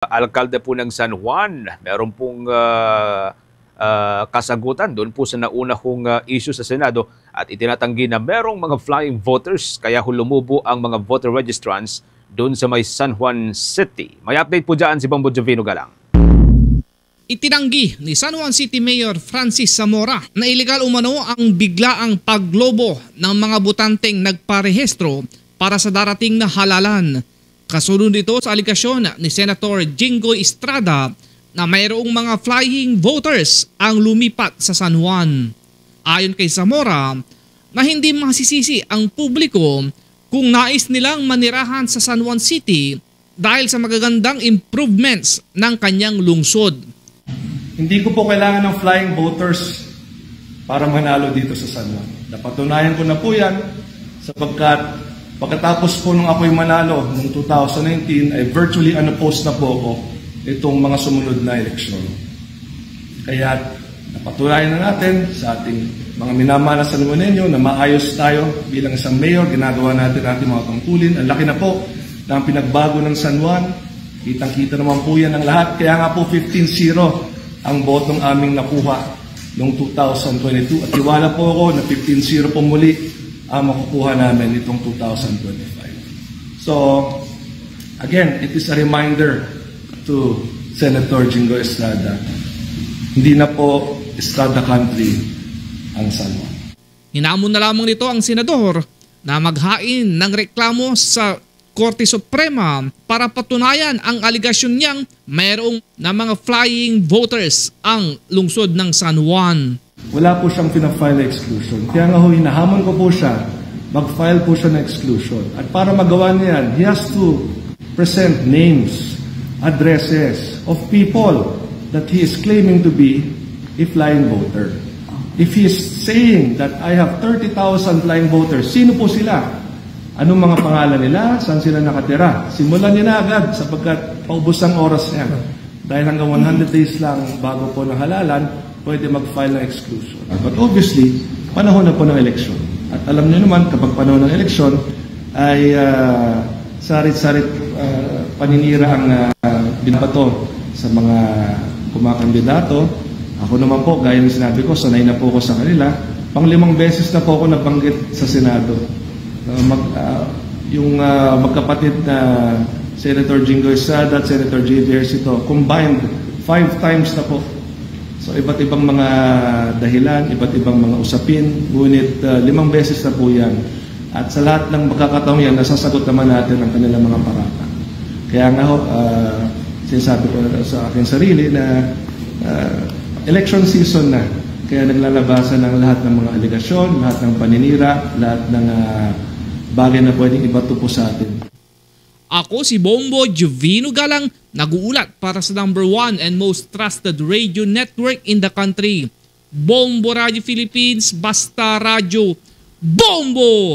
Alkalde po ng San Juan, meron pong kasagutan doon po sa nauna kong issue sa Senado at itinatanggi na merong mga flying voters kaya lumubo ang mga voter registrants doon sa may San Juan City. May update po dyan si Bombo Jovino Galang. Itinanggi ni San Juan City Mayor Francis Zamora na iligal umano ang biglaang paglobo ng mga botanteng nagparehistro para sa darating na halalan. Kasunod ito sa aligasyon ni Senator Jinggoy Estrada na mayroong mga flying voters ang lumipat sa San Juan. Ayon kay Zamora na hindi masisisi ang publiko kung nais nilang manirahan sa San Juan City dahil sa magagandang improvements ng kanyang lungsod. Hindi ko po kailangan ng flying voters para manalo dito sa San Juan. Napatunayan ko na po yan sapagkat pagkatapos po nung ako'y manalo noong 2019 ay virtually unopposed na po ako itong mga sumunod na eleksyon. Kaya napatunayan na natin sa ating mga minamahal na San Juanenyo na maayos tayo bilang isang mayor, ginagawa natin ating mga tungkulin. Ang laki na po ng pinagbago ng San Juan. Kitang-kita naman po yan ng lahat. Kaya nga po 15-0 ang botong aming nakuha noong 2022. At tiwala po ako na 15-0 po muli ang makukuha namin itong 2025. So, again, it is a reminder to Senator Jinggoy Estrada, hindi na po Estrada country ang San Juan. Hinamon na lamang nito ang senador na maghain ng reklamo sa Korte Suprema para patunayan ang aligasyon niyang mayroong na mga flying voters ang lungsod ng San Juan. Wala po siyang pinafile na exclusion. Kaya nga ho, hinahamon ko po siya, mag-file po siya na exclusion. At para magawa niya yan, he has to present names, addresses of people that he is claiming to be a flying voter. If he is saying that I have 30,000 flying voters, sino po sila? Anong mga pangalan nila? Saan sila nakatira? Simulan niya na agad sapagkat paubos ang oras niya. Dahil hanggang 100 days lang bago po ng halalan, pwede mag-file ng exclusion. But obviously, panahon na po ng eleksyon. At alam niyo naman, kapag panahon ng eleksyon, ay sarit-sarit paninira ang binabato sa mga kumakandidato. Ako naman po, gaya ng sinabi ko, sanay na po ako sa kanila. Pang-5 beses na po ako nabanggit sa Senado. Yung magkapatid na Senator Jinggoy Estrada at Senator J.D. Ejercito, combined 5 times na po. So iba't ibang mga dahilan, iba't ibang mga usapin, ngunit 5 beses na po yan. At sa lahat ng magkakataong yan, nasasagot naman natin ang kanilang mga parata. Kaya nga ho, sinasabi ko sa aking sarili na election season na. Kaya naglalabasan ng lahat ng mga aligasyon, lahat ng paninira, lahat ng bagay na pwedeng ibato po sa atin. Ako si Bombo Jovino Galang, nag-uulat para sa #1 and most trusted radio network in the country. Bombo Radio Philippines, basta radyo, Bombo!